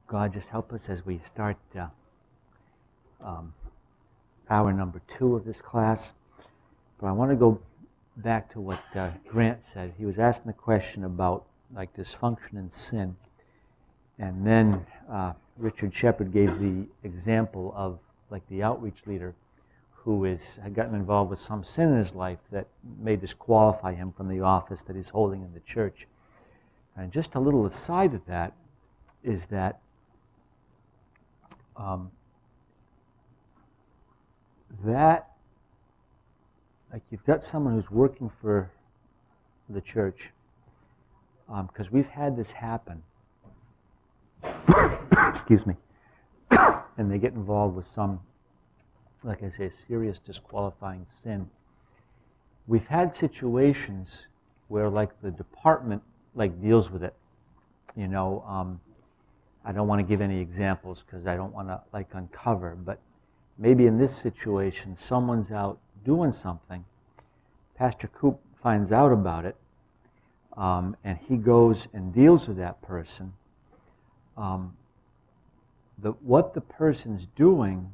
God, just help us as we start hour number 2 of this class. But I want to go back to what Grant said. He was asking the question about like dysfunction and sin. And then Richard Shepard gave the example of like the outreach leader who had gotten involved with some sin in his life that may disqualify him from the office that he's holding in the church. And just a little aside of that is that like you've got someone who's working for the church, because we've had this happen, excuse me, and they get involved with some, like I say, serious disqualifying sin. We've had situations where like the department like deals with it, you know. I don't want to give any examples because I don't want to like uncover, but maybe in this situation someone's out doing something, Pastor Coop finds out about it, and he goes and deals with that person. What the person's doing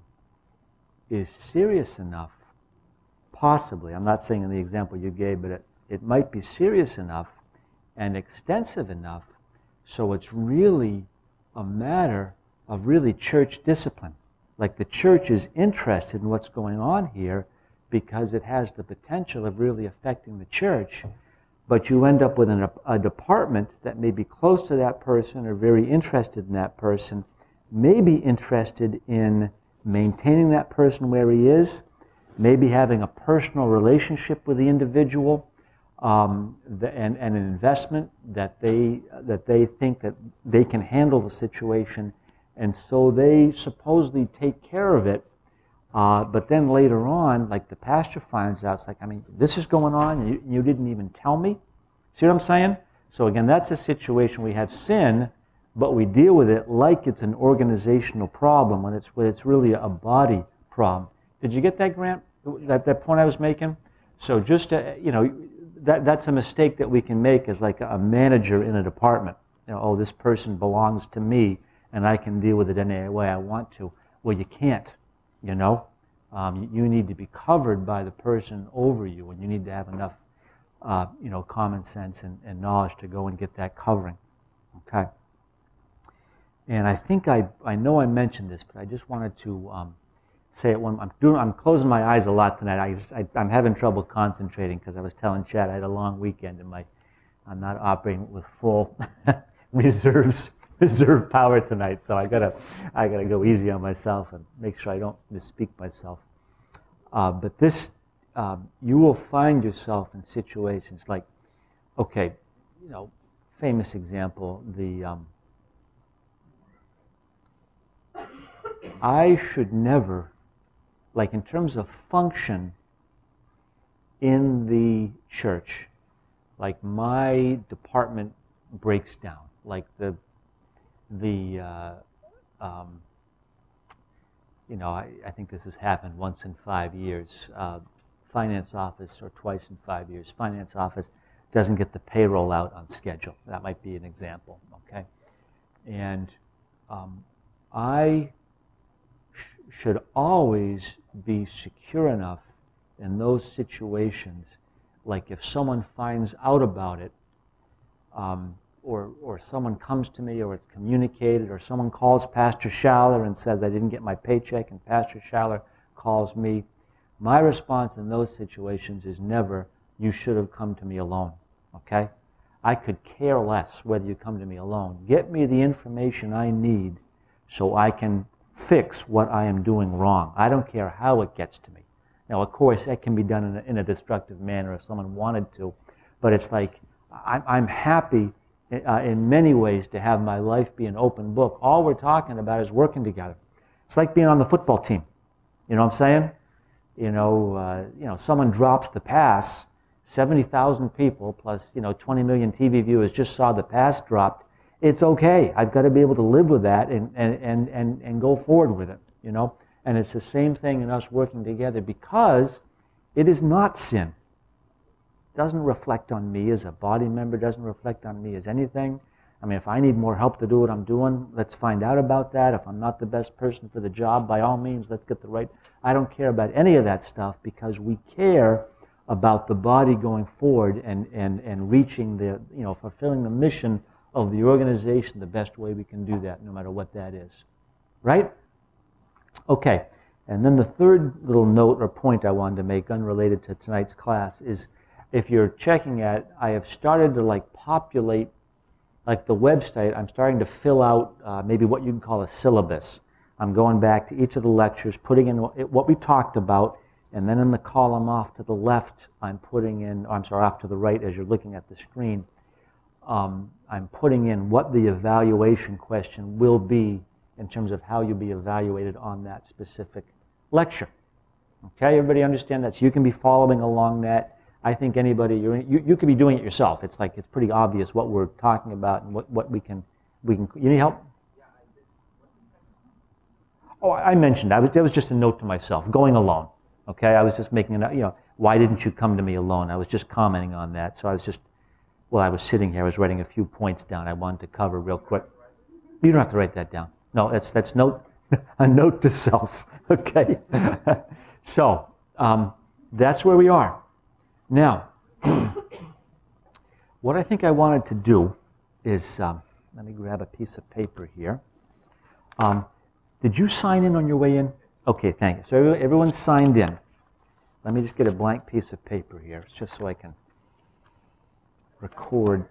is serious enough, possibly, I'm not saying in the example you gave, but it might be serious enough and extensive enough so it's really a matter of really church discipline. Like the church is interested in what's going on here because it has the potential of really affecting the church, but you end up with a department that may be close to that person or very interested in that person, may be interested in maintaining that person where he is, maybe having a personal relationship with the individual, and an investment that they think that they can handle the situation, and so they supposedly take care of it. But then later on, like the pastor finds out, it's like, I mean, this is going on, and you didn't even tell me. See what I'm saying? So again, that's a situation we have sin, but we deal with it like it's an organizational problem when it's really a body problem. Did you get that, Grant? That point I was making? So just to, you know, that's a mistake that we can make as like a manager in a department. You know, oh, this person belongs to me, and I can deal with it any way I want to. Well, you can't, you know. You need to be covered by the person over you, and you need to have enough, you know, common sense and knowledge to go and get that covering. Okay. And I think I know I mentioned this, but I just wanted to say it when I'm closing my eyes a lot tonight. I'm having trouble concentrating because I was telling Chad I had a long weekend and I'm not operating with full reserve power tonight. So I gotta go easy on myself and make sure I don't misspeak myself. But this, you will find yourself in situations like, okay, you know, famous example, I should never, like in terms of function in the church, like my department breaks down, like you know, I think this has happened once in 5 years. Finance office, or twice in 5 years, finance office doesn't get the payroll out on schedule. That might be an example, okay? And I should always be secure enough in those situations, like if someone finds out about it, or someone comes to me, or it's communicated, or someone calls Pastor Schaller and says, I didn't get my paycheck, and Pastor Schaller calls me, my response in those situations is never, you should have come to me alone, okay? I could care less whether you come to me alone. Get me the information I need so I can fix what I am doing wrong. I don't care how it gets to me. Now, of course, that can be done in a destructive manner if someone wanted to, but it's like, I'm happy in many ways to have my life be an open book. All we're talking about is working together. It's like being on the football team. You know what I'm saying? You know, someone drops the pass, 70,000 people plus, you know, 20 million TV viewers just saw the pass dropped. It's okay. I've got to be able to live with that and go forward with it, you know? And it's the same thing in us working together because it is not sin. It doesn't reflect on me as a body member, doesn't reflect on me as anything. I mean, if I need more help to do what I'm doing, let's find out about that. If I'm not the best person for the job, by all means, let's get the right. I don't care about any of that stuff because we care about the body going forward and reaching the, fulfilling the mission of the organization the best way we can do that, no matter what that is. Right? Okay. And then the third little note or point I wanted to make, unrelated to tonight's class, is if you're checking at, I have started to populate, like the website, I'm starting to fill out maybe what you can call a syllabus. I'm going back to each of the lectures, putting in what we talked about, and then in the column off to the left, I'm putting in, off to the right as you're looking at the screen, I'm putting in what the evaluation question will be in terms of how you'll be evaluated on that specific lecture. Okay, everybody understand that? So you can be following along that. I think anybody, you could be doing it yourself. It's pretty obvious what we're talking about and what we can, you need help? Oh, I mentioned, that was just a note to myself, going alone. Okay, I was just making why didn't you come to me alone? I was just commenting on that. So I was sitting here, I was writing a few points down I wanted to cover real quick. You don't have to write that down. No, that's a note to self. Okay, so that's where we are. Now, what I think I wanted to do is, let me grab a piece of paper here. Did you sign in on your way in? Okay, thank you. So everyone's signed in. Let me just get a blank piece of paper here, just so I can record.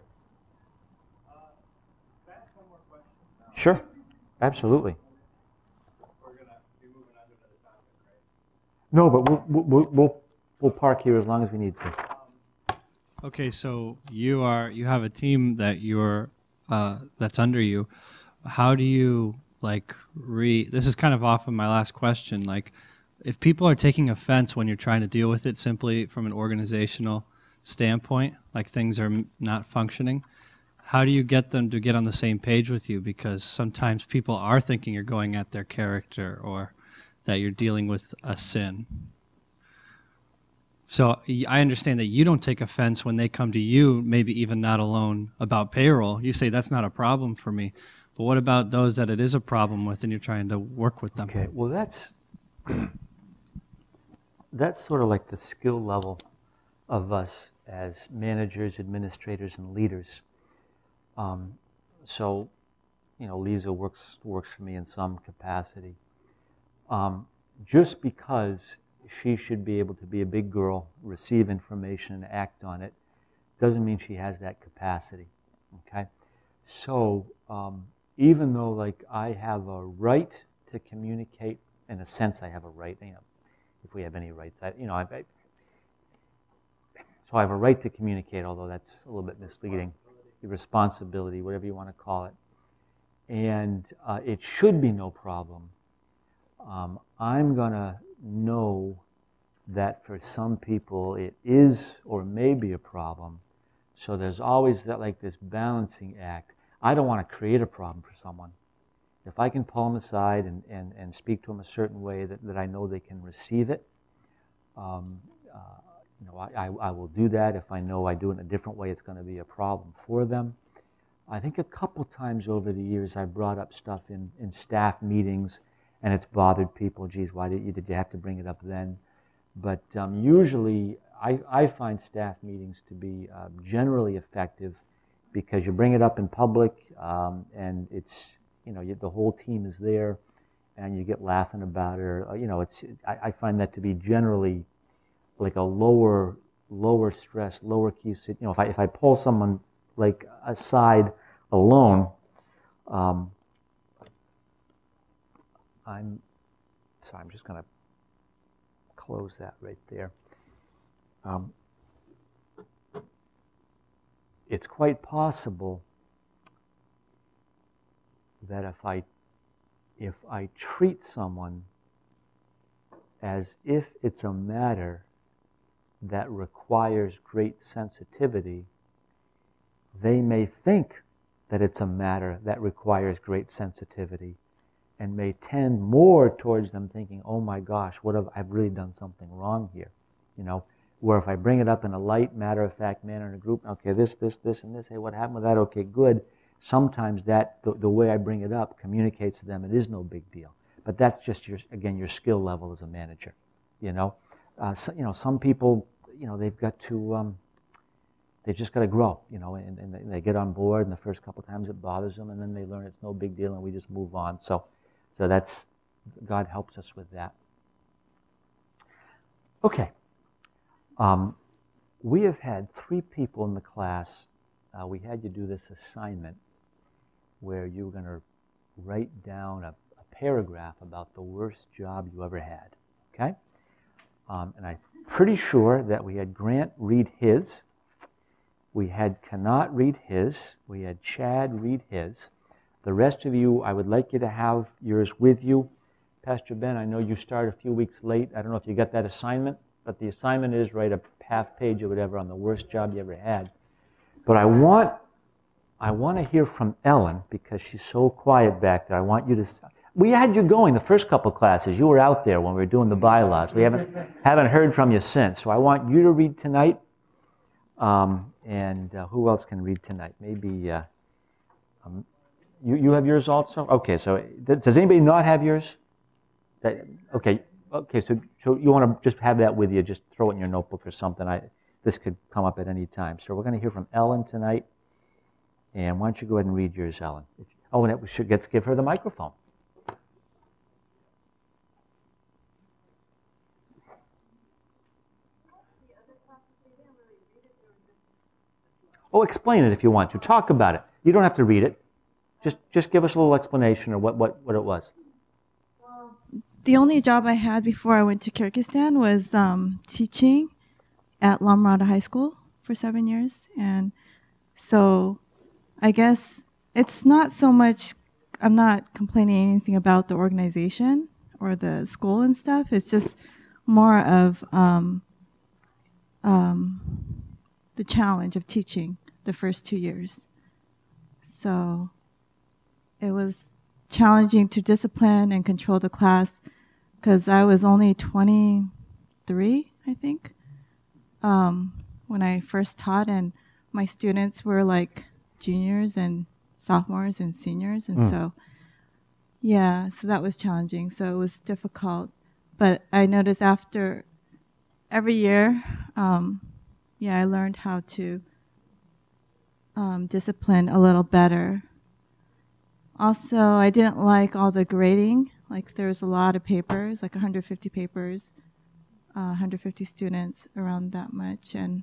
Sure, absolutely. We're going to be moving on to another topic, right? No, but we'll park here as long as we need to. Okay, so you have a team that that's under you. How do you this is kind of off of my last question, if people are taking offense when you're trying to deal with it simply from an organizational standpoint, things are not functioning, how do you get them to get on the same page with you? Because sometimes people are thinking you're going at their character or that you're dealing with a sin. So I understand that you don't take offense when they come to you, maybe even not alone, about payroll. You say, that's not a problem for me. But what about those that it is a problem with and you're trying to work with them? Okay, well that's sort of like the skill level of us as managers, administrators, and leaders. So, Lisa works for me in some capacity. Just because she should be able to be a big girl, receive information, and act on it, doesn't mean she has that capacity. Okay, so even though I have a right to communicate, in a sense I have a right. If we have any rights, so I have a right to communicate, although that's a little bit misleading. The responsibility, whatever you want to call it, and it should be no problem. I'm gonna know that for some people it is or may be a problem. So there's always that this balancing act. I don't want to create a problem for someone. If I can pull them aside and speak to them a certain way that I know they can receive it, I will do that. If I know I do it in a different way, it's going to be a problem for them. I think a couple times over the years I brought up stuff in staff meetings, and it's bothered people. Geez, why did you have to bring it up then? But usually I find staff meetings to be generally effective because you bring it up in public, and it's the whole team is there, and you get laughing about it. Or, I find that to be generally like a lower stress, lower key. If I pull someone aside alone, I'm just going to close that right there. It's quite possible that if I treat someone as if it's a matter that requires great sensitivity, they may think that it's a matter that requires great sensitivity and may tend more towards them thinking, oh my gosh, I've really done something wrong here, where if I bring it up in a light, matter-of-fact manner in a group, okay, this, and this, hey, what happened with that? Okay, good. sometimes that, the way I bring it up communicates to them it is no big deal. But that's just, your skill level as a manager, you know. Some people, they've got to, they've just got to grow, and they get on board, and the first couple times it bothers them, and then they learn it's no big deal, and we just move on. So that's, God helps us with that. Okay. We have had 3 people in the class. We had you do this assignment where you were going to write down a paragraph about the worst job you ever had, okay? And I'm pretty sure that we had Grant read his, we had Kanat read his, we had Chad read his. The rest of you, I would like you to have yours with you. Pastor Ben, I know you started a few weeks late. I don't know if you got that assignment, but the assignment is write a half page or whatever on the worst job you ever had. But I want to hear from Ellen, because she's so quiet back there. I want you to... We had you going the first couple classes. You were out there when we were doing the bylaws. We haven't heard from you since. So I want you to read tonight. And who else can read tonight? Maybe you have yours also? Okay, so does anybody not have yours? Okay, so you want to just have that with you. Just throw it in your notebook or something. This could come up at any time. So we're going to hear from Ellen tonight. And why don't you go ahead and read yours, Ellen? And we should give her the microphone. Oh, explain it if you want to. Talk about it. You don't have to read it. Just give us a little explanation of what it was. Well, the only job I had before I went to Kyrgyzstan was teaching at Lamrata High School for 7 years. And so I guess it's not so much, I'm not complaining anything about the organization or the school and stuff. It's just more of the challenge of teaching the first 2 years. So it was challenging to discipline and control the class because I was only 23, I think, when I first taught, and my students were like juniors and sophomores and seniors, and so that was challenging. So it was difficult, but I noticed after every year, I learned how to discipline a little better. Also, I didn't like all the grading. Like, there was a lot of papers, like 150 papers, 150 students, around that much, and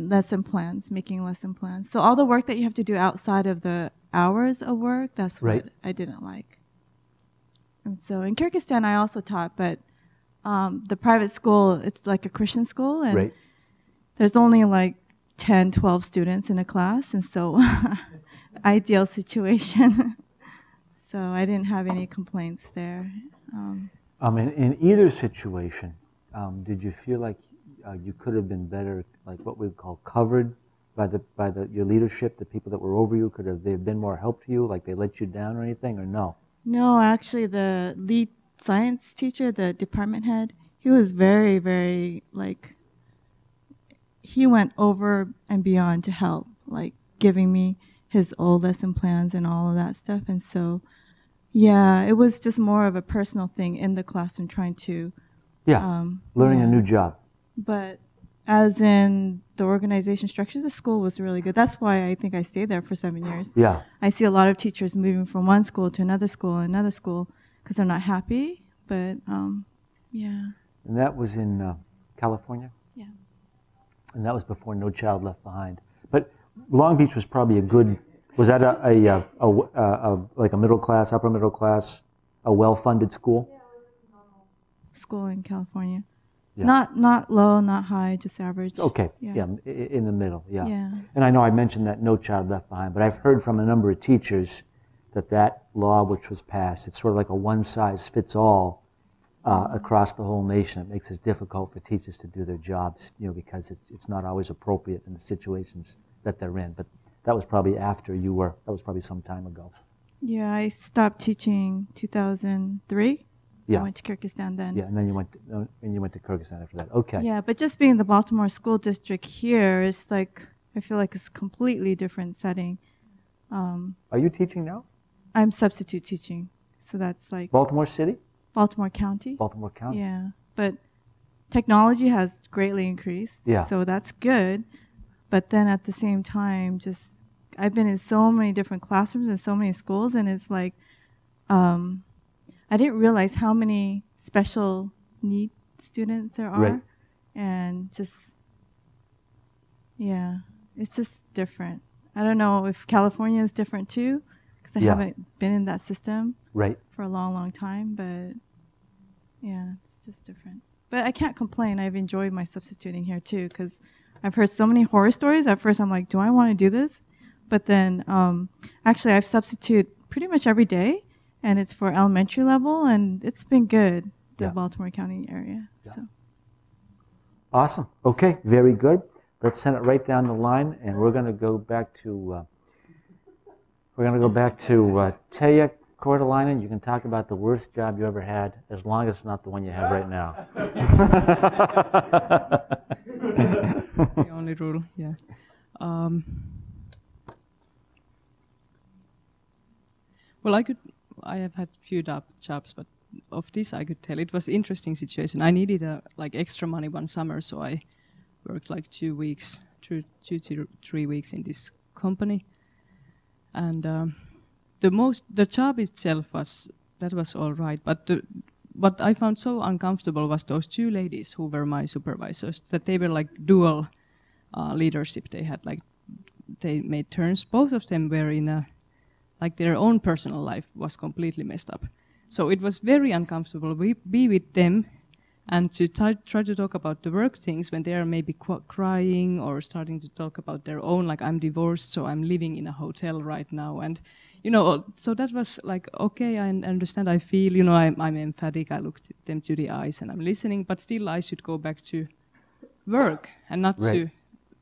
lesson plans, making lesson plans. So all the work that you have to do outside of the hours of work, that's what I didn't like. And so in Kyrgyzstan, I also taught, but the private school, it's like a Christian school, and there's only like 10, 12 students in a class, and so ideal situation. So I didn't have any complaints there. In either situation, did you feel like you could have been better, like what we call covered by your leadership? The people that were over you, could have they been more help to you? Like they let you down or anything, or no? No, actually, the lead science teacher, the department head, he was very, very, he went over and beyond to help, like giving me his old lesson plans and all of that stuff. And so, it was just more of a personal thing in the classroom, trying to... learning a new job. But as in the organization structure, the school was really good. That's why I think I stayed there for 7 years. Yeah. I see a lot of teachers moving from one school to another school because they're not happy. But, And that was in California? Yeah. And that was before No Child Left Behind. But Long Beach was probably a good... Was that like a middle class, upper middle class, a well-funded school? Yeah, it was a normal school in California. Yeah. Not low, not high, just average. Okay, in the middle, yeah. Yeah. And I know I mentioned that No Child Left Behind, but I've heard from a number of teachers that law which was passed, it's sort of like a one-size-fits-all across the whole nation. It makes it difficult for teachers to do their jobs, because it's not always appropriate in the situations that they're in. But that was probably after you were, that was probably some time ago. Yeah, I stopped teaching 2003. Yeah. I went to Kyrgyzstan then. Yeah, and then you went to Kyrgyzstan after that. Okay. Yeah, but just being the Baltimore School District here is like I feel like it's a completely different setting. Are you teaching now? I'm substitute teaching, so that's like Baltimore City? Baltimore County. Baltimore County? Yeah, but technology has greatly increased, Yeah. so that's good. But then at the same time, just I've been in so many different classrooms and so many schools, and it's like I didn't realize how many special need students there are, Right. and just yeah, it's just different. I don't know if California is different too, because I Yeah. haven't been in that system Right. for a long, long time. But yeah, it's just different. But I can't complain. I've enjoyed my substituting here too, because I've heard so many horror stories. At first, I'm like, do I want to do this? But then, actually, I've substituted pretty much every day, and it's for elementary level, and it's been good. The Yeah. Baltimore County area. Yeah. So Awesome. Okay, very good. Let's send it right down the line, and we're going to go back to Taya Cortalainen. You can talk about the worst job you ever had, as long as it's not the one you have right now. The only rule, yeah. Well, I have had few jobs, but of this I could tell it was interesting situation. I needed extra money one summer, so I worked like 2 weeks, 2 to 3 weeks in this company, and the job itself was all right, but what I found so uncomfortable was those two ladies who were my supervisors, that they were like dual leadership. They had they made turns. Both of them were in their own personal life was completely messed up. So it was very uncomfortable be with them and to try to talk about the work things when they are maybe crying or starting to talk about their own, like I'm divorced, so I'm living in a hotel right now. And, so that was like, okay, I understand, I feel, I'm emphatic, I look them to the eyes and I'm listening, but still I should go back to work and not Right. to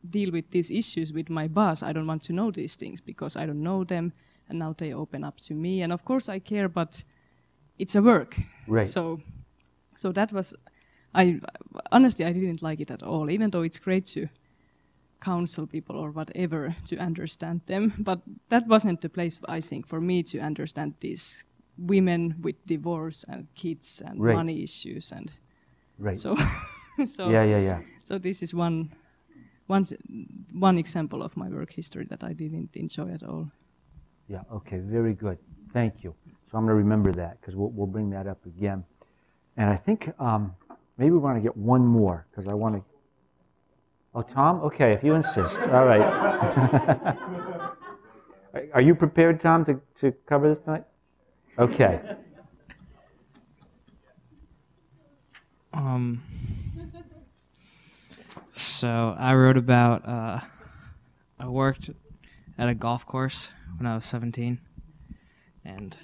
deal with these issues with my boss. I don't want to know these things because I don't know them, and now they open up to me. And of course I care, but it's a work. Right. So that was, honestly, I didn't like it at all, even though it's great to counsel people or whatever to understand them. But that wasn't the place, I think, for me to understand these women with divorce and kids and Right. money issues. And Right. so, Yeah. so this is one example of my work history that I didn't enjoy at all. Yeah, okay, very good. Thank you. So I'm going to remember that, because we'll bring that up again. And I think maybe we want to get one more, because I want to... Oh, Tom? Okay, if you insist. All right. Are you prepared, Tom, to cover this tonight? Okay. So I wrote about, I worked at a golf course when I was 17, and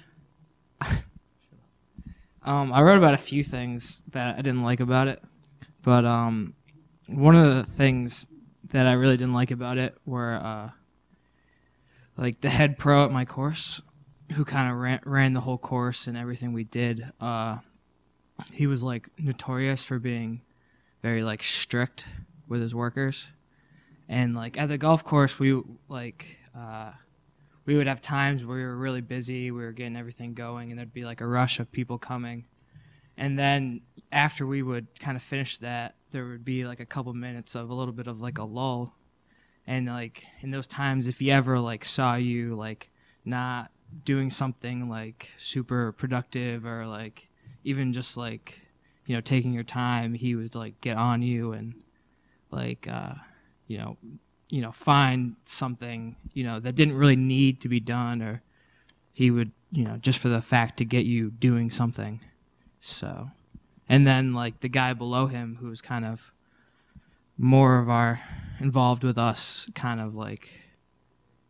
I wrote about a few things that I didn't like about it, but one of the things that I really didn't like about it were like the head pro at my course, who kind of ran the whole course and everything we did. He was like notorious for being very like strict with his workers, and like at the golf course we would have times where we were really busy, we were getting everything going, and there'd be like a rush of people coming, and then after we would kind of finish that, there would be like a couple minutes of a little bit of like a lull, and like in those times, if he ever like saw you like not doing something like super productive or like even just like taking your time, he would like get on you and like find something that didn't really need to be done, or he would just for the fact to get you doing something. So, and then like the guy below him, who was kind of more of our involved with us, kind of like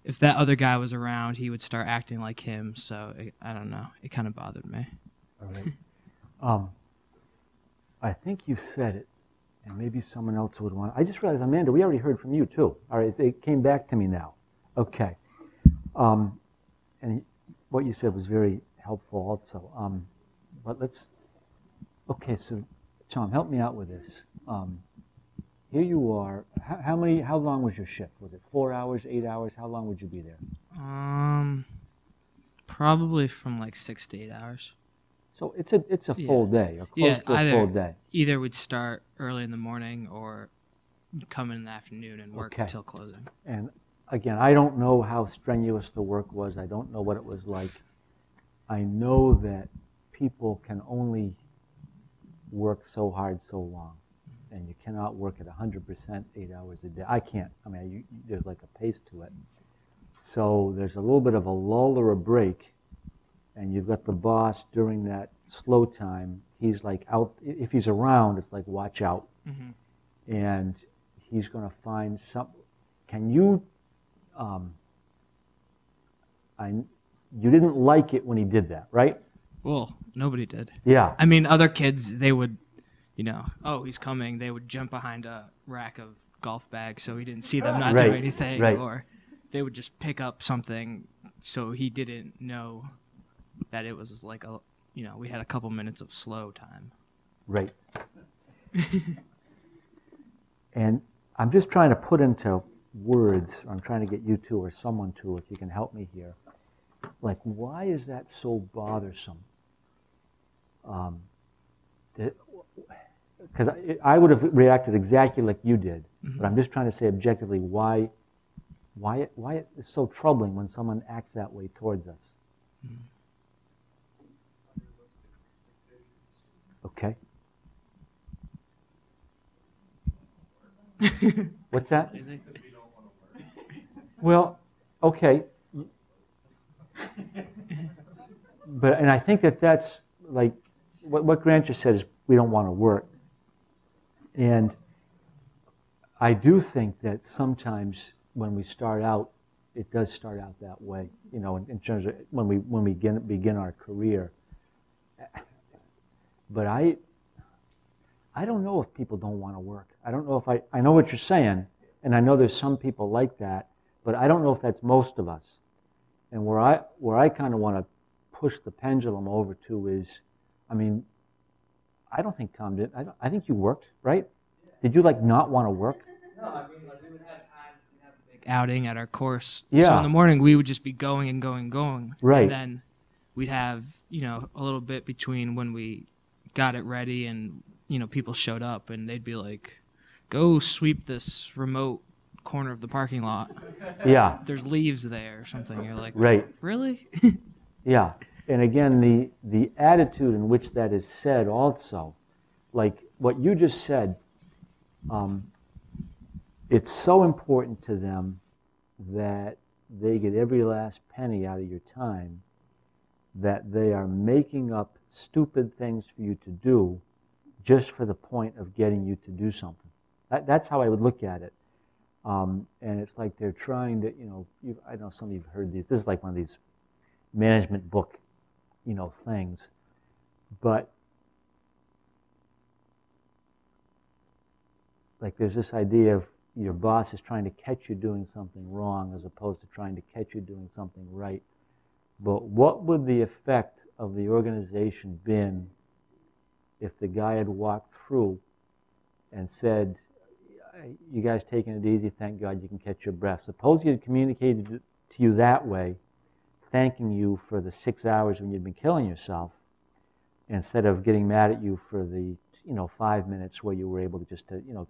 if that other guy was around, he would start acting like him. So I don't know, it kind of bothered me. All right. I think you said it, and maybe someone else would want. I just realized, Amanda, we already heard from you too. All right, it came back to me now. Okay. And what you said was very helpful also. But let's. Okay, so Tom, help me out with this. here you are. How long was your shift? Was it 4 hours, 8 hours? How long would you be there? Probably from like 6 to 8 hours. So it's a full day, or close to a full day. Either we'd start early in the morning or come in the afternoon and work Okay. until closing. And again, I don't know how strenuous the work was. I don't know what it was like. I know that people can only work so hard so long, and you cannot work at 100% 8 hours a day. I can't. I mean, there's like a pace to it. So there's a little bit of a lull or a break, and you've got the boss during that slow time. He's like out. If he's around, it's like watch out, and he's going to find some. Can you? You didn't like it when he did that, right? Well, nobody did. Yeah. I mean, other kids, they would, oh, he's coming. They would jump behind a rack of golf bags so he didn't see them not do anything. Right. Or they would just pick up something so he didn't know that it was like we had a couple minutes of slow time. Right. And I'm just trying to put into words, or I'm trying to get you to, or someone to, if you can help me here. Like, why is that so bothersome? Because I would have reacted exactly like you did, but I'm just trying to say objectively why it's so troubling when someone acts that way towards us. Okay. What's that? Well, okay. And I think that's like what Grant just said is we don't want to work. And I do think that sometimes when we start out, it does start out that way, in terms of when we begin our career. But I don't know if people don't want to work. I don't know if I know what you're saying, and I know there's some people like that, but I don't know if that's most of us. And where I kind of want to push the pendulum over to is, I mean, I don't think Tom did. I think you worked, right? Did you not want to work? No, I mean, we would have time to have a big outing at our course. Yeah. So in the morning, we would just be going and going and going. Right. And then we'd have, a little bit between when we got it ready and, people showed up and they'd be like, go sweep this remote corner of the parking lot. Yeah. There's leaves there or something. You're like, right. Really? Yeah. And again, the attitude in which that is said also, like what you just said, it's so important to them that they get every last penny out of your time, that they are making up stupid things for you to do just for the point of getting you to do something. That's how I would look at it. And it's like they're trying to, I know some of you have heard these. This is like one of these management book, things. But like there's this idea of your boss is trying to catch you doing something wrong as opposed to trying to catch you doing something right. But what would the effect of the organization been if the guy had walked through and said, you guys taking it easy, thank God you can catch your breath. Suppose he had communicated to you that way, thanking you for the 6 hours when you'd been killing yourself, instead of getting mad at you for the 5 minutes where you were able to just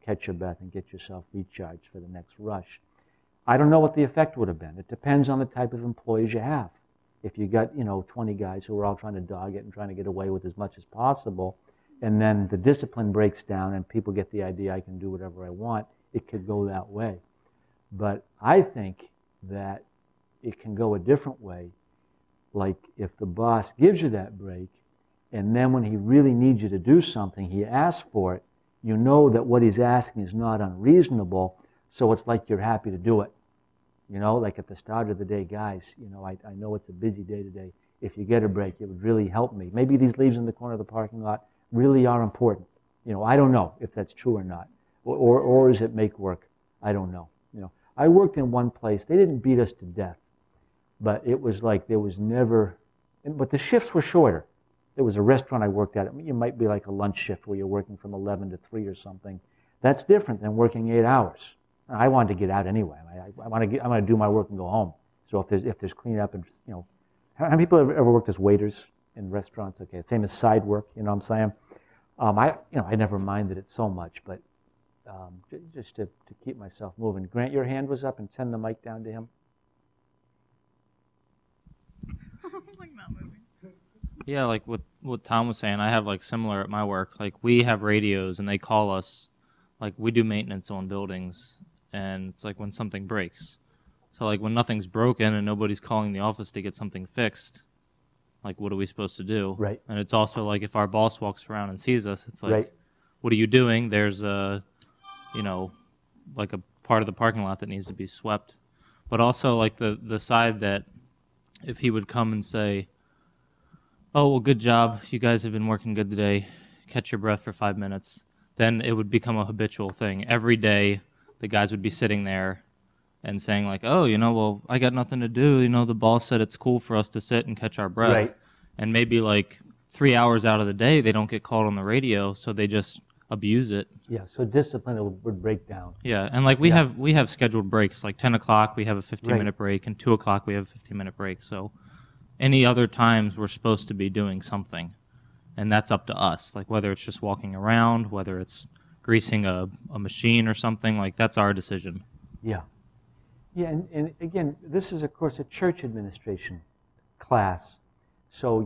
catch your breath and get yourself recharged for the next rush. I don't know what the effect would have been. It depends on the type of employees you have. If you got 20 guys who are all trying to dog it and trying to get away with as much as possible, and then the discipline breaks down and people get the idea I can do whatever I want, it could go that way. But I think that it can go a different way. Like if the boss gives you that break, and then when he really needs you to do something, he asks for it, you know that what he's asking is not unreasonable, so it's like you're happy to do it. Like at the start of the day, guys, I know it's a busy day today. If you get a break, it would really help me. Maybe these leaves in the corner of the parking lot really are important. I don't know if that's true or not. Or is it make work? I don't know. I worked in one place. They didn't beat us to death. But it was like there was never... But the shifts were shorter. There was a restaurant I worked at. It might be like a lunch shift where you're working from 11 to 3 or something. That's different than working 8 hours. I wanted to get out anyway. I want to do my work and go home. So if there's cleanup and, you know, how many people have ever worked as waiters in restaurants? Okay, same as side work, you know what I'm saying? I never minded it so much, but just to keep myself moving. Grant, your hand was up, and send the mic down to him. Yeah, like what Tom was saying, I have like similar at my work. Like we have radios and they call us, like we do maintenance on buildings, and it's like when something breaks. So like when nothing's broken and nobody's calling the office to get something fixed, like what are we supposed to do? Right. And it's also like if our boss walks around and sees us, it's like, Right. What are you doing? There's like a part of the parking lot that needs to be swept. But also like the side that if he would come and say, oh, well, good job. You guys have been working good today. Catch your breath for 5 minutes. Then it would become a habitual thing. Every day, the guys would be sitting there and saying like, oh, well, I got nothing to do. The boss said it's cool for us to sit and catch our breath. Right. And maybe like 3 hours out of the day, they don't get called on the radio, so they just abuse it. Yeah, so discipline would break down. Yeah, and like we have scheduled breaks. Like 10 o'clock, we have a 15-minute break, and 2 o'clock, we have a 15-minute break. So any other times we're supposed to be doing something, and that's up to us. Like whether it's just walking around, whether it's greasing a machine or something, like that's our decision. Yeah. Yeah, and again, this is, of course, a church administration class, so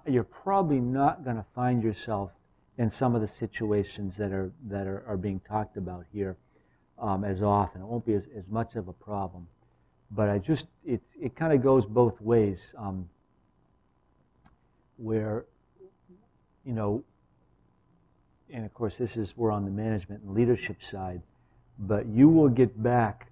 you're probably not going to find yourself in some of the situations that are being talked about here as often. It won't be as much of a problem. But it kind of goes both ways, where, and of course we're on the management and leadership side, but you will get back,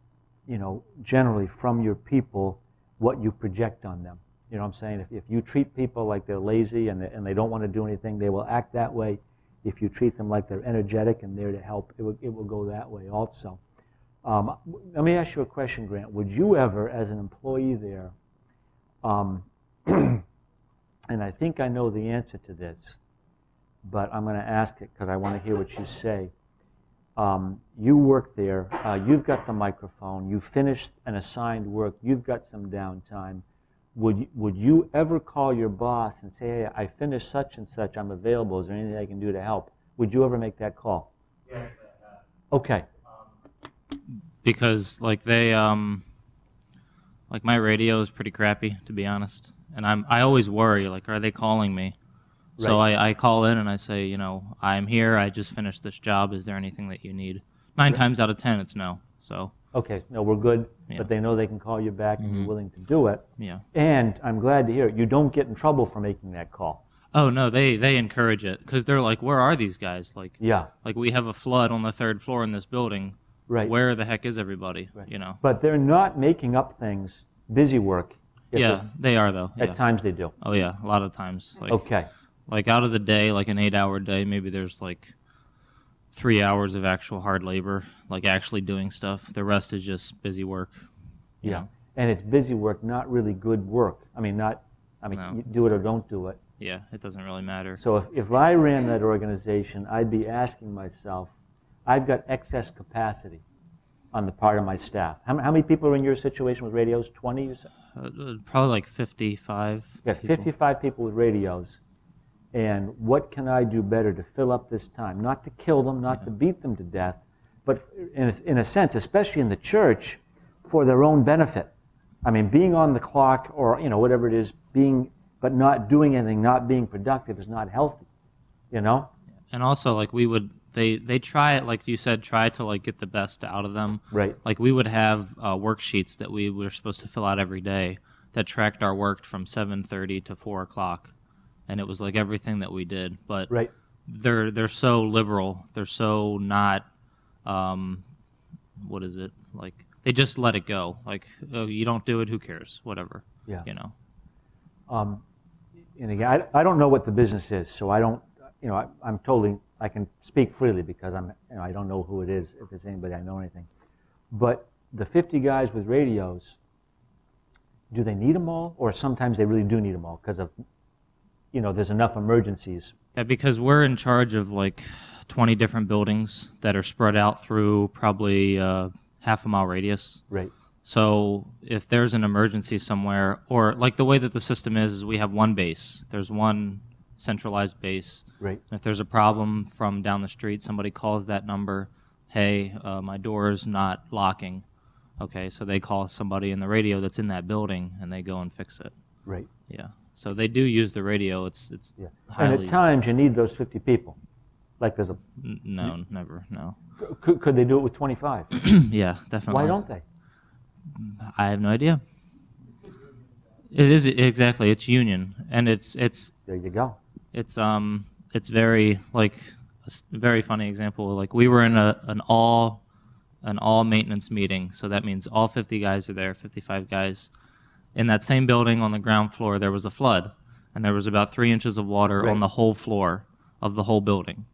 generally from your people what you project on them. You know what I'm saying? If you treat people like they're lazy and they don't want to do anything, they will act that way. If you treat them like they're energetic and there to help, it will go that way also. Let me ask you a question, Grant. Would you ever, as an employee there, and I think I know the answer to this, but I'm going to ask it because I want to hear what you say. You work there, you've got the microphone, you finished an assigned work, you've got some downtime. Would you ever call your boss and say, hey, I finished such and such, I'm available, is there anything I can do to help? Would you ever make that call? Yeah. Okay. Because like they like my radio is pretty crappy, to be honest, and I always worry, like, are they calling me? So I call in and I say, I'm here, I just finished this job, is there anything that you need? 9 times out of 10 it's no. So okay, no, we're good, Yeah. but they know they can call you back and you're willing to do it. yeah. And I'm glad to hear it. You don't get in trouble for making that call. Oh no, they encourage it because they're like, where are these guys? Like Yeah, we have a flood on the 3rd floor in this building. right. Where the heck is everybody? Right. But they're not making up things, busy work. Yeah, they are though. At Yeah. times they do. Oh yeah, a lot of times. Like, Okay. Like out of the day, like an 8-hour day, maybe there's like 3 hours of actual hard labor, like actually doing stuff. The rest is just busy work. you Yeah. know? And it's busy work, not really good work. I mean, No, you do it or don't do it. Yeah, it doesn't really matter. So if I ran that organization, I'd be asking myself, I've got excess capacity on the part of my staff. How many people are in your situation with radios? 20, you said? Probably like 55. You got people. 55 people with radios. And what can I do better to fill up this time? Not to kill them, not to beat them to death, but in a sense, especially in the church, for their own benefit. I mean, being on the clock or, whatever it is, but not doing anything, not being productive is not healthy, And also, like, they try it, like you said, try to, like, get the best out of them. Right. Like, we would have worksheets that we were supposed to fill out every day that tracked our work from 7:30 to 4 o'clock. And it was, like, everything that we did. But Right. they're so liberal. They're so not, what is it? Like, they just let it go. Like, oh, you don't do it, who cares? Whatever. Yeah. And again, I don't know what the business is, so I don't, I can speak freely because I don't know who it is, if it's anybody I know anything. But the 50 guys with radios, do they need them all? Or sometimes they really do need them all because of there's enough emergencies. Yeah, because we're in charge of like 20 different buildings that are spread out through probably half a mile radius. Right. So if there's an emergency somewhere, or like the way that the system is we have one base. There's one centralized base. Right. And if there's a problem from down the street, somebody calls that number, hey, my door's not locking. Okay, so they call somebody in the radio that's in that building, and they go and fix it. Right. Yeah. So they do use the radio. It's Yeah. highly... And at times you need those 50 people. Like there's a... No, never, no. Could they do it with 25? Yeah, definitely. Why don't they? I have no idea. It is exactly. It's union, and it's There you go. it's very like very funny example. Like we were in an all maintenance meeting, so that means all 50 guys are there, 55 guys. In that same building on the ground floor, there was a flood, and there was about 3 inches of water Right. on the whole floor of the whole building.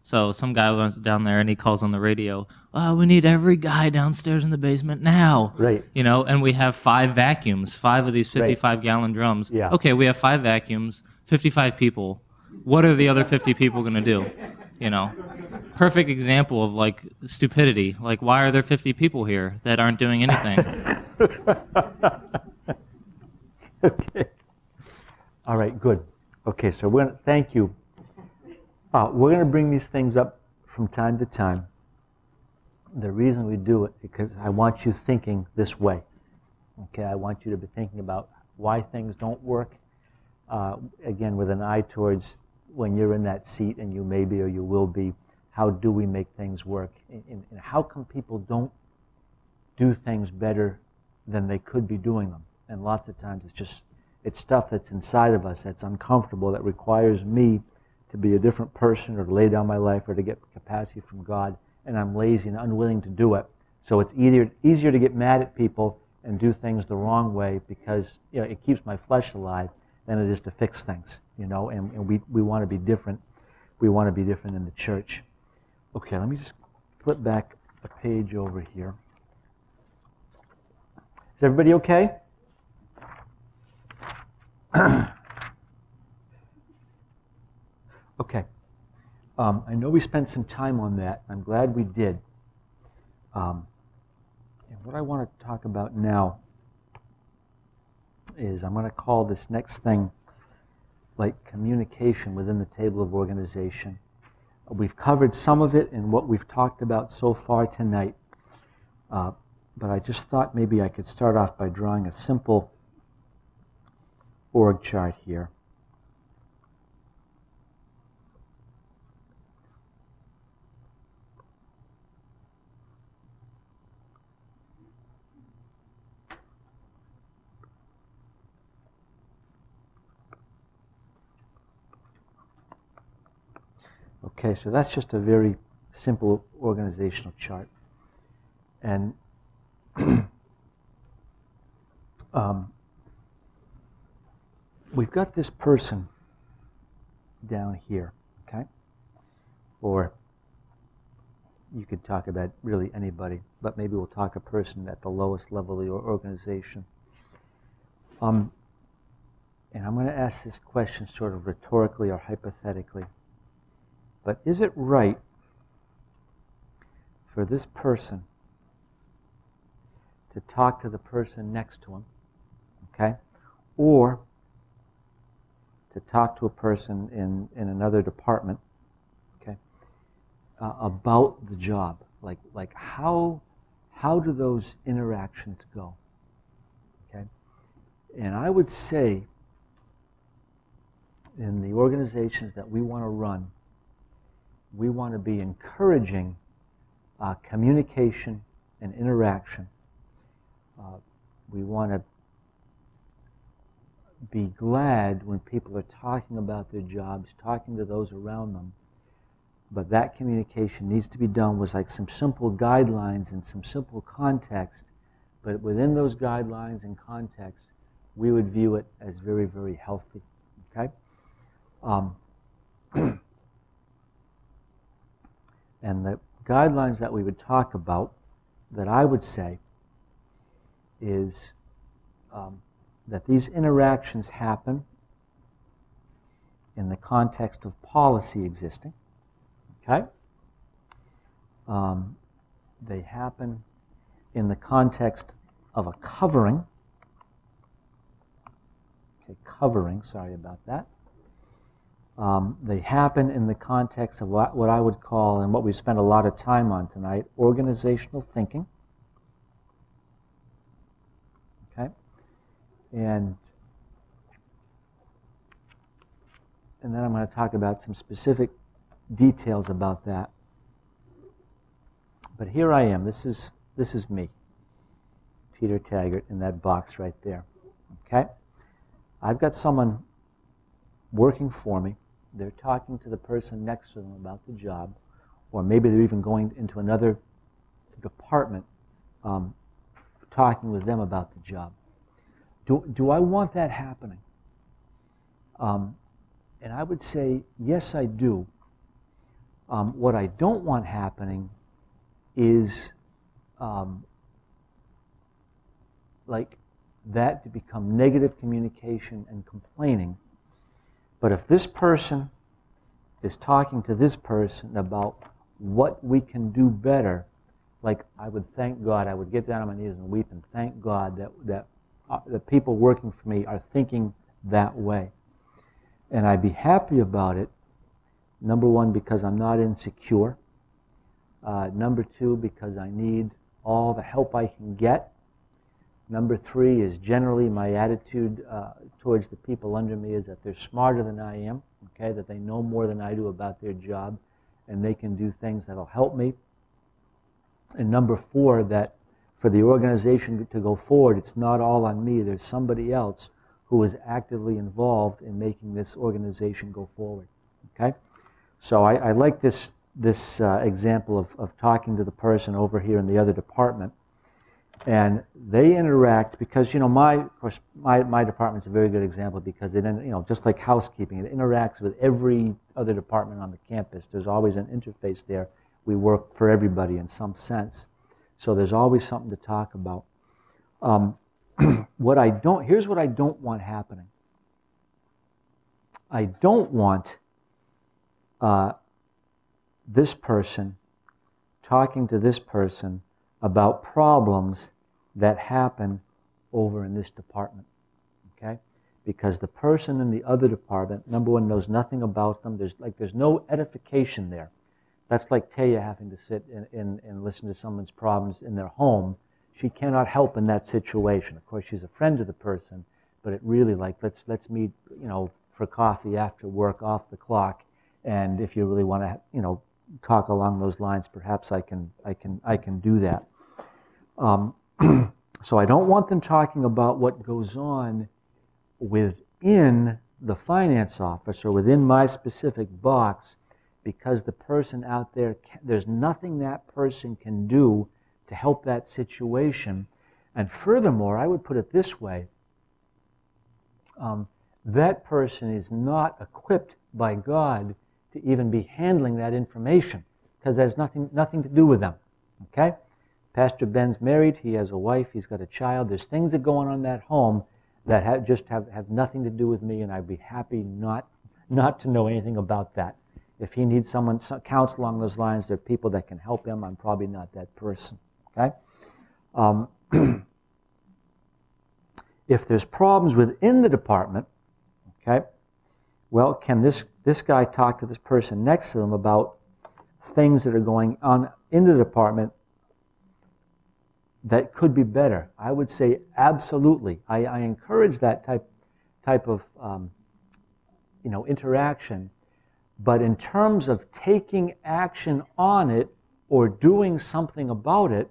So some guy went down there and he calls on the radio, we need every guy downstairs in the basement now. Right. And we have 5 vacuums, 5 of these 55-gallon drums. Yeah. Okay, we have 5 vacuums, 55 people. What are the other 50 people going to do? Perfect example of like stupidity. Like, why are there 50 people here that aren't doing anything? Okay. All right, good. Okay, so thank you. We're going to bring these things up from time to time. The reason we do it is because I want you thinking this way. Okay, I want you to be thinking about why things don't work. Again, with an eye towards when you're in that seat, and you may be or you will be, how do we make things work? And how come people don't do things better than they could be doing them? And lots of times it's stuff that's inside of us that's uncomfortable, that requires me to be a different person or to lay down my life or to get capacity from God, and I'm lazy and unwilling to do it. So it's easier to get mad at people and do things the wrong way because it keeps my flesh alive than it is to fix things, and we want to be different. We want to be different in the church. Okay, let me just flip back a page over here. Is everybody okay? Okay. I know we spent some time on that. I'm glad we did. And what I want to talk about now is I'm going to call this next thing like communication within the table of organization. We've covered some of it in what we've talked about so far tonight. But I just thought maybe I could start off by drawing a simple org chart here. Okay, so that's just a very simple organizational chart. And we've got this person down here, okay? Or you could talk about really anybody, but maybe we'll talk a person at the lowest level of your organization. And I'm going to ask this question sort of rhetorically or hypothetically. But is it right for this person to talk to the person next to him, okay? Or to talk to a person in another department, okay, about the job? Like how do those interactions go, okay? And I would say in the organizations that we want to run, we want to be encouraging communication and interaction. We want to be glad when people are talking about their jobs, talking to those around them. But that communication needs to be done with like some simple guidelines and some simple context. But within those guidelines and context, we would view it as very, very healthy. Okay? And the guidelines that we would talk about, that I would say, is that these interactions happen in the context of policy existing. Okay? They happen in the context of a covering. Okay, covering, sorry about that. They happen in the context of what I would call, and what we've spent a lot of time on tonight, organizational thinking. Okay? And then I'm going to talk about some specific details about that. But here I am. This is me, Peter Taggart, in that box right there. Okay? I've got someone working for me. They're talking to the person next to them about the job, or maybe they're even going into another department talking with them about the job. Do I want that happening? And I would say, yes, I do. What I don't want happening is like that to become negative communication and complaining. But if this person is talking to this person about what we can do better, like I would thank God, I would get down on my knees and weep and thank God that the people working for me are thinking that way. And I'd be happy about it, number one, because I'm not insecure. Number two, because I need all the help I can get. Number three is generally my attitude towards the people under me is that they're smarter than I am, okay, that they know more than I do about their job, and they can do things that'll help me. And number four, that for the organization to go forward, it's not all on me. There's somebody else who is actively involved in making this organization go forward, okay? So I like this example of talking to the person over here in the other department. And they interact because, of course, my department's a very good example because it, just like housekeeping, it interacts with every other department on the campus. There's always an interface there. We work for everybody in some sense. So there's always something to talk about. Here's what I don't want happening. I don't want this person talking to this person about problems that happen over in this department, okay? Because the person in the other department, number one, knows nothing about them. There's no edification there. That's like Taya having to sit and listen to someone's problems in their home. She cannot help in that situation. Of course, she's a friend of the person, but it really let's meet, for coffee after work, off the clock, and if you really want to, talk along those lines, perhaps I can do that. So I don't want them talking about what goes on within the finance office or within my specific box, because the person out there, there's nothing that person can do to help that situation. And furthermore, I would put it this way, that person is not equipped by God to even be handling that information, because there's nothing to do with them, okay? Pastor Ben's married, he has a wife, he's got a child. There's things that go on in that home that have nothing to do with me, and I'd be happy not to know anything about that. If he needs someone, counsel along those lines, there are people that can help him. I'm probably not that person, okay? If there's problems within the department, okay, well, can this guy talk to this person next to them about things that are going on in the department that could be better? I would say absolutely. I encourage that type of interaction. But in terms of taking action on it or doing something about it,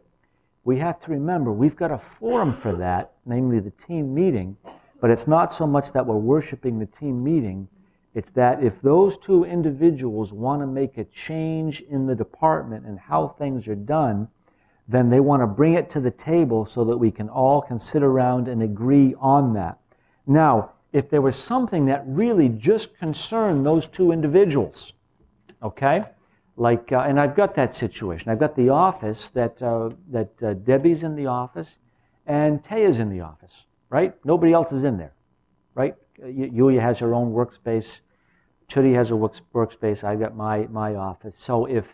we have to remember we've got a forum for that, namely the team meeting. But it's not so much that we're worshiping the team meeting. It's that if those two individuals want to make a change in the department and how things are done, then they want to bring it to the table so that we can all sit around and agree on that. Now, if there was something that really just concerned those two individuals, okay, like, and I've got that situation. I've got the office that Debbie's in the office and Taya's in the office, right? Nobody else is in there, right? Yulia has her own workspace. Chudi has a workspace. I got my office. So if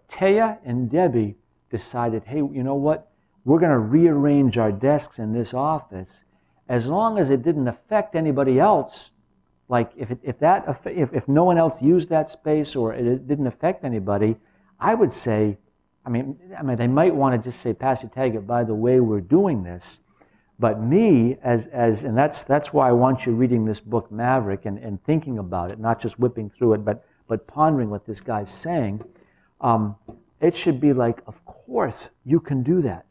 Taya and Debbie decided, hey, you know what? We're going to rearrange our desks in this office, as long as it didn't affect anybody else. Like if no one else used that space or it didn't affect anybody, I would say, I mean, they might want to just say, Pastor Taggart, by the way, we're doing this. But me, and that's why I want you reading this book, Maverick, and thinking about it, not just whipping through it, but pondering what this guy's saying. It should be like, of course, you can do that.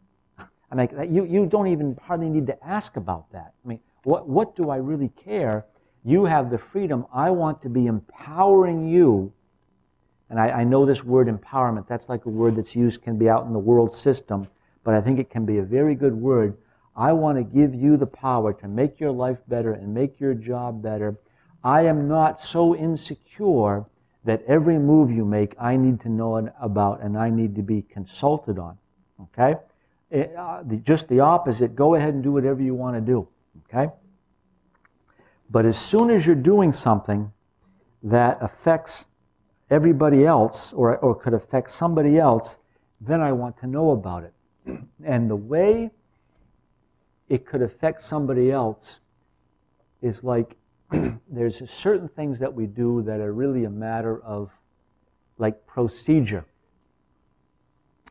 I mean, you don't even hardly need to ask about that. I mean, what do I really care? You have the freedom. I want to be empowering you. And I know this word empowerment, that's like a word that's used, can be out in the world system, but I think it can be a very good word. I want to give you the power to make your life better and make your job better. I am not so insecure that every move you make I need to know about and I need to be consulted on. Okay? Just the opposite. Go ahead and do whatever you want to do. Okay? But as soon as you're doing something that affects everybody else or could affect somebody else, then I want to know about it. And the way it could affect somebody else is like there's certain things that we do that are really a matter of like procedure.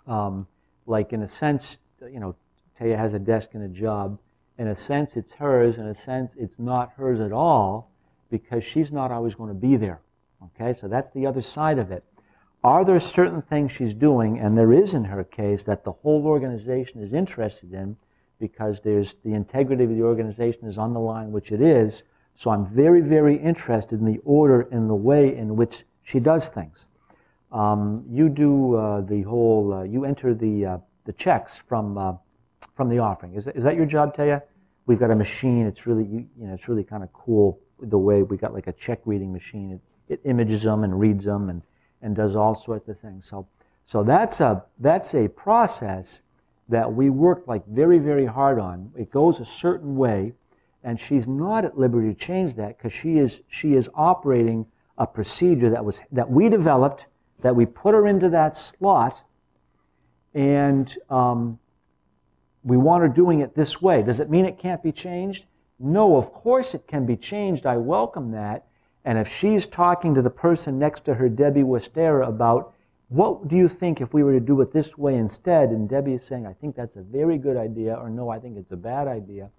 Like in a sense, you know, Taya has a desk and a job. In a sense, it's hers. In a sense, it's not hers at all because she's not always going to be there. Okay, so that's the other side of it. Are there certain things she's doing, and there is in her case, that the whole organization is interested in because there's the integrity of the organization is on the line, which it is. So I'm very, very interested in the order and the way in which she does things. You do the whole, you enter the checks from the offering. Is that your job, Taya? We've got a machine. It's really, it's really kind of cool the way we got like a check reading machine. It images them and reads them and does all sorts of things. So that's a process that we work like very, very hard on. It goes a certain way, and she's not at liberty to change that because she is operating a procedure that we developed, that we put her into that slot, and we want her doing it this way. Does it mean it can't be changed? No, of course it can be changed. I welcome that. And if she's talking to the person next to her, Debbie Westera, about what do you think if we were to do it this way instead, and Debbie is saying, I think that's a very good idea, or no, I think it's a bad idea.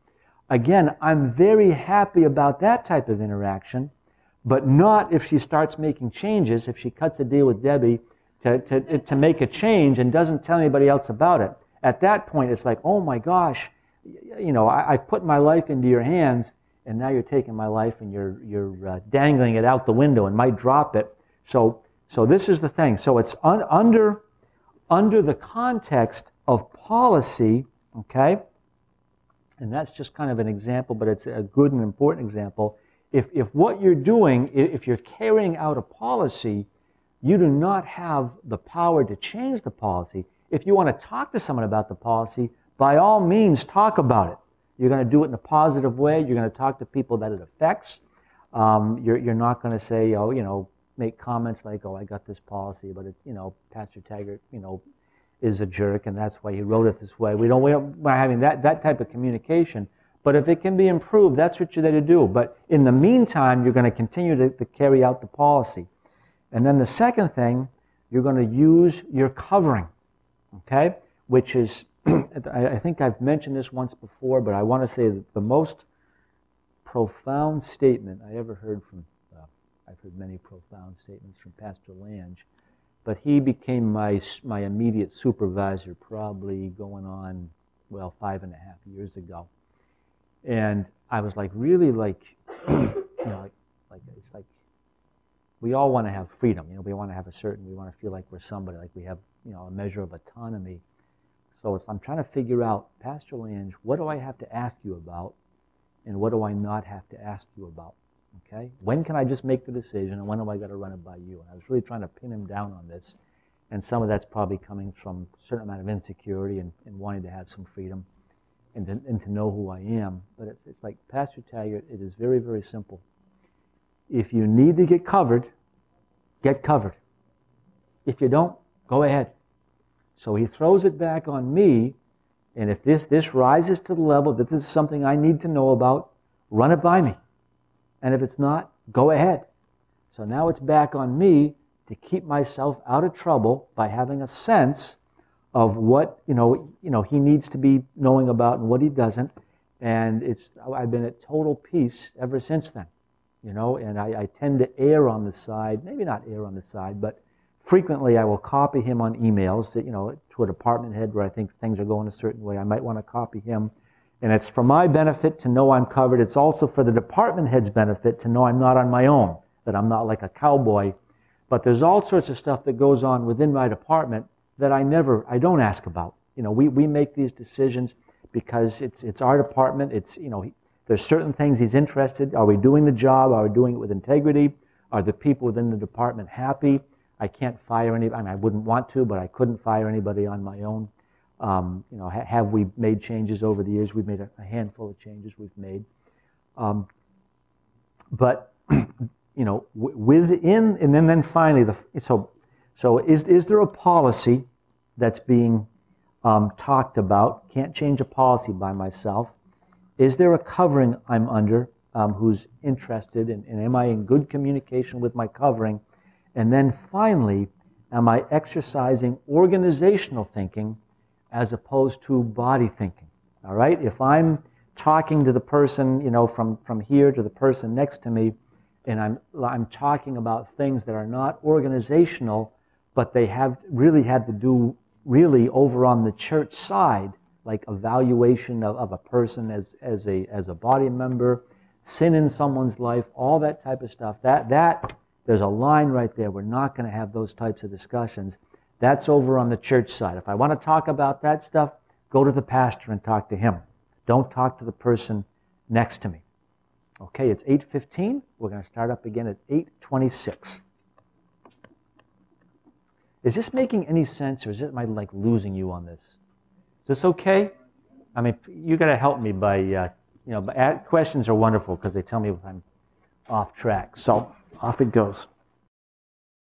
Again, I'm very happy about that type of interaction, but not if she starts making changes, if she cuts a deal with Debbie to make a change and doesn't tell anybody else about it. At that point, it's like, oh my gosh, I've put my life into your hands, and now you're taking my life and you're dangling it out the window and might drop it. So this is the thing. So it's under the context of policy, okay? And that's just kind of an example, but it's a good and important example. If what you're doing, if you're carrying out a policy, you do not have the power to change the policy. If you want to talk to someone about the policy, by all means, talk about it. You're going to do it in a positive way. You're going to talk to people that it affects. You're not going to say, make comments like, I got this policy, but it's, Pastor Taggart, is a jerk, and that's why he wrote it this way. We're not having that type of communication. But if it can be improved, that's what you're there to do. But in the meantime, you're going to continue to carry out the policy. And then the second thing, you're going to use your covering, okay? Which is, I think I've mentioned this once before, but I want to say that the most profound statement I ever heard from, I've heard many profound statements from Pastor Lange, but he became my immediate supervisor probably going on, 5.5 years ago. And I was like, really it's like, we all want to have freedom. We want to have we want to feel like we're somebody, like we have, a measure of autonomy. So I'm trying to figure out, Pastor Lange, what do I have to ask you about, and what do I not have to ask you about? Okay? When can I just make the decision, and when do I got to run it by you? And I was really trying to pin him down on this, and some of that's probably coming from a certain amount of insecurity and wanting to have some freedom and to know who I am. But it's like, Pastor Taggart, it is very, very simple. if you need to get covered, get covered. If you don't, go ahead. So he throws it back on me, and if this rises to the level that this is something I need to know about, run it by me. And if it's not, go ahead. So now it's back on me to keep myself out of trouble by having a sense of what he needs to be knowing about and what he doesn't. And I've been at total peace ever since then. And I tend to err on the side, maybe not err on the side, but frequently I will copy him on emails that, to a department head where I think things are going a certain way. I might want to copy him. And it's for my benefit to know I'm covered. It's also for the department head's benefit to know I'm not on my own, that I'm not like a cowboy. But there's all sorts of stuff that goes on within my department that I don't ask about. We make these decisions because it's our department. There's certain things he's interested. Are we doing the job? Are we doing it with integrity? Are the people within the department happy? I can't fire anybody. I wouldn't want to, but I couldn't fire anybody on my own. Have we made changes over the years? We've made a handful of changes we've made. But within, and then finally, so is there a policy that's being talked about? Can't change a policy by myself. Is there a covering I'm under who's interested, and am I in good communication with my covering? And then finally, am I exercising organizational thinking as opposed to body thinking? All right? If I'm talking to the person, from here to the person next to me, and I'm talking about things that are not organizational, but they have really had to do really over on the church side, like evaluation of a person as a body member, sin in someone's life, all that type of stuff. That there's a line right there. We're not going to have those types of discussions. That's over on the church side. If I want to talk about that stuff, go to the pastor and talk to him. Don't talk to the person next to me. Okay, it's 8:15. We're going to start up again at 8:26. Is this making any sense, or am I like losing you on this? Is this okay? I mean, you got to help me by, questions are wonderful because they tell me if I'm off track. So off it goes.